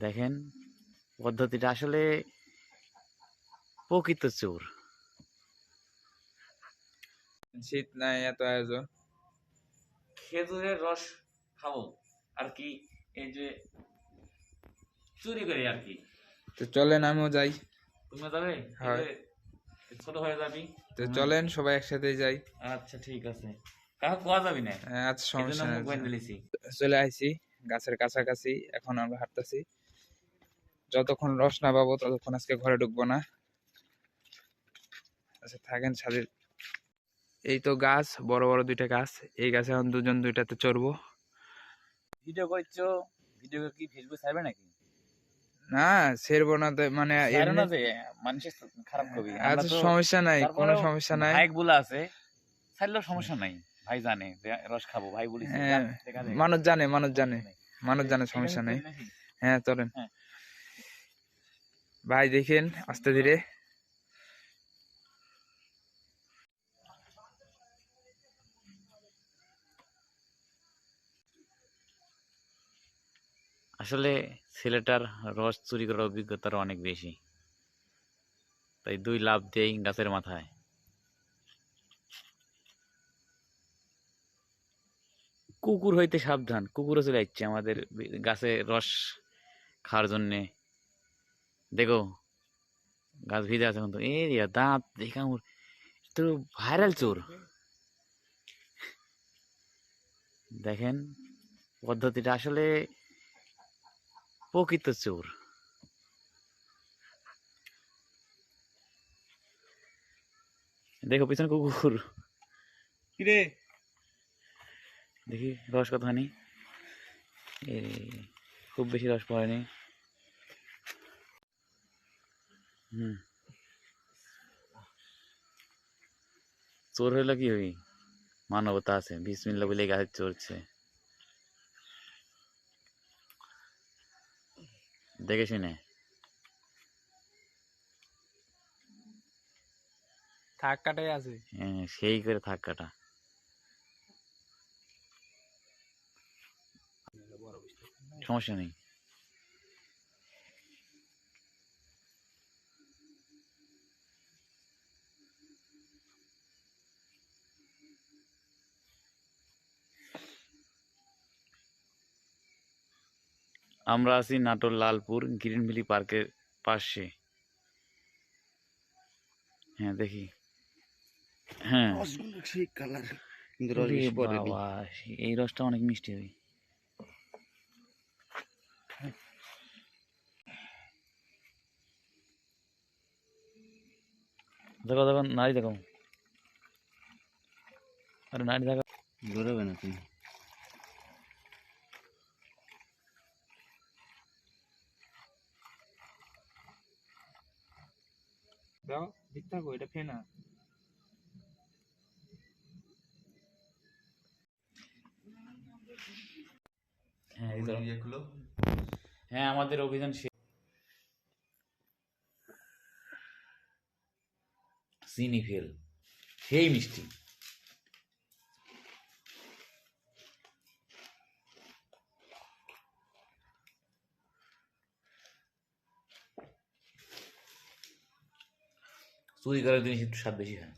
দেখেন পদ্ধতিটা আসলে প্রকৃত চোর। শীত নাই এত আয়োজন। খেজুরের রস খাবো আর কি, এই যে চুরি করে আর কি। তো চলেন আমিও যাই। তুমি যাবে? হয়। ছোট হয়ে যাবি। তো চলেন সবাই একসাথে যাই। আচ্ছা ঠিক আছে, কাকা কোয়া যাবি না, আচ্ছা এই জন্য সমস্যা মুখ নেই। বেঁধে নিয়েছি। চলে আইছি গাছের কাছাকাছি, এখন আমরা হাঁটতেছি। যতক্ষণ রস না পাবো ততক্ষণ আজকে ঘরে ঢুকবো না। আচ্ছা থাকেন সাথে। এই তো গাছ, বড় বড় দুইটা গাছ। এই গাছে এখন দুজন দুইটাতে চড়বো। ভিডিও করছো, ভিডিও কি ফেসবুক ছাড়বে নাকি? না ছেড়বো না তো, মানে ছাড়ো এমনি। না যে মানুষের খারাপ কবি আমরা আচ্ছা তো। সমস্যা নাই, কোনো তারপরেও সমস্যা নাই। ভাই গুলা আছে, ছাড়লেও সমস্যা নাই। ভাই জানে যে রস খাবো, ভাই বলিছে হ্যাঁ, মানুষ জানে, মানুষ জানে, মানুষ জানে, এই সমস্যা গাছে নেই। চড়ি নাকি? হ্যাঁ চলেন হ্যাঁ। ভাই, দেখেন আস্তে ধীরে। আসলে ছেলেটার রস চুরি করার অভিজ্ঞতার অনেক বেশি, তাই দুই লাফ দেই গাছের মাথায়। কুকুর হইতে সাবধান, কুকুরও চলে যাচ্ছে আমাদের গাছে রস খাওয়ার জন্যে। দেখো গাছ ভিজে আছে কিন্তু, এই রিয়া দাঁত দেখা তো ভাইরাল চোর। দেখেন পদ্ধতিটা আসলে প্রকৃত চোর। দেখো পিছনে কুকুর। কিরে দেখি রস কতখানি, খুব বেশি রস পড়েনি। হুম, চোর হইলো কি হই, মানবতা আছে, বিসমিল্লাহ বলে গাছে চড়ছে। দেখে শুনে থাক কাটাই আছে। সেই করে থাক কাটা। সমস্যা নেই। আমরা আছি নাটোর লালপুর গ্রিন ভ্যালি পার্কের পাশে। হ্যাঁ দেখি। হ্যাঁ সেই কালার, কিন্তু রস ওরে বেশি পড়েনি। বাবা, এই রসটা অনেক মিষ্টি হয়। দেখো দেখো নারী দেখো, আরে নারী দেখো। বেরোবে না তুমি। দাও ঠিক থাকো, এটা ফেনা। হ্যাঁ হ্যাঁ আমাদের অভিযান চিনি ফেল, সেই মিষ্টি। চুরি করার জিনিস একটু স্বাদ বেশি হয়।